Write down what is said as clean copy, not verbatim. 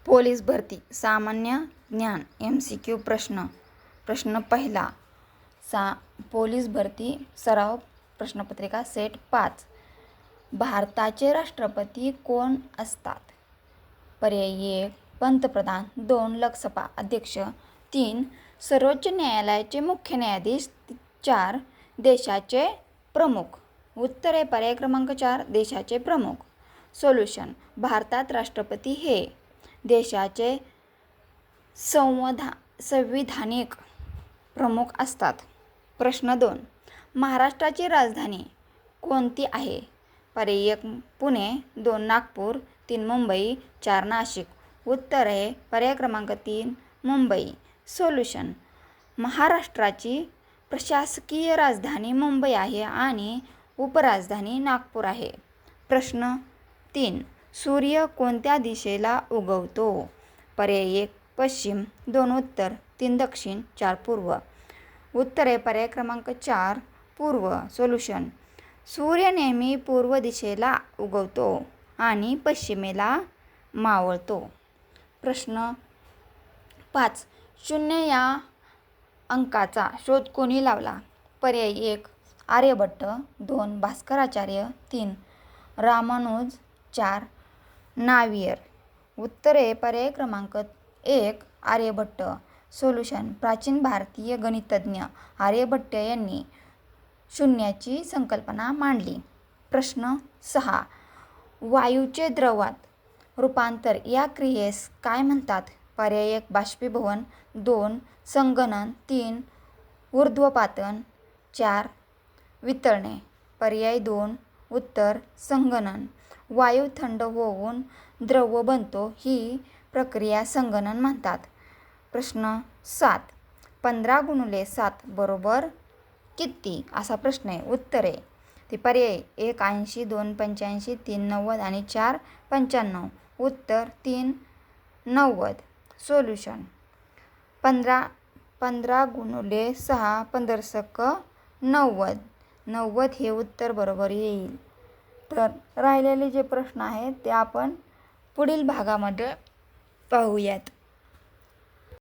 Police भरती सामान्य ज्ञान MCQ प्रश्न पहिला पोलीस भरती सराव प्रश्नपत्रिका सेट 5. भारताचे राष्ट्रपती कोण असतात? पर्याय 1 पंतप्रधान, 2 लोकसभा अध्यक्ष, 3 सर्वोच्च न्यायालयाचे मुख्य न्यायाधीश, 4 देशाचे प्रमुख. उत्तर आहे पर्याय क्रमांक 4 देशाचे प्रमुख. सोल्युशन: भारतात राष्ट्रपती हे देशाचे संविधानिक प्रमुख असतात. प्रश्न 2 महाराष्ट्राची राजधानी कोणती आहे? पर्याय 1 पुणे, 2 नागपूर, 3 मुंबई, 4 नाशिक. उत्तर आहे पर्याय क्रमांक 3 मुंबई. सोल्युशन: महाराष्ट्राची प्रशासकीय राजधानी मुंबई आहे आणि उपराजधानी नागपूर आहे. प्रश्न 3 सूर्य कोणत्या दिशेला उगवतो? पर्याय 1 पश्चिम, 2 उत्तर, 3 दक्षिण, 4 पूर्व. उत्तर आहे पर्याय क्रमांक 4 पूर्व. सोल्युशन: सूर्य नेहमी पूर्व दिशेला उगवतो आणि पश्चिमेला मावळतो. प्रश्न 5 शून्य या अंकाचा शोध कोणी लावला? पर्याय 1 आर्यभट्ट, 2 भास्कराचार्य, 3 रामानुज, 4 नावियर. उत्तर आहे पर्याय क्रमांक 1 आर्यभट्ट. सोल्युशन: प्राचीन भारतीय गणितज्ञ आर्यभट्ट यांनी शून्याची संकल्पना मांडली. प्रश्न 6 वायूचे द्रवात रूपांतर या क्रियेस काय म्हणतात? पर्याय 1 बाष्पीभवन, 2 संगणन, 3 ऊर्ध्वपातन, 4 वितळणे. पर्याय 2 उत्तर संगणन. वायू थंड होऊन द्रव बनतो ही प्रक्रिया संगणन म्हणतात. प्रश्न 7 15 × 7 बरोबर किती? असा प्रश्न आहे. उत्तर आहे ते पर्याय 1 80, 2 85, 3 90 आणि 4 95. उत्तर 3 90. सोल्युशन: 15 × 6 15 90. 90 हे उत्तर बरोबर येईल. तर राहिलेले जे प्रश्न आहेत ते आपण पुढील भागामध्ये पाहूयात.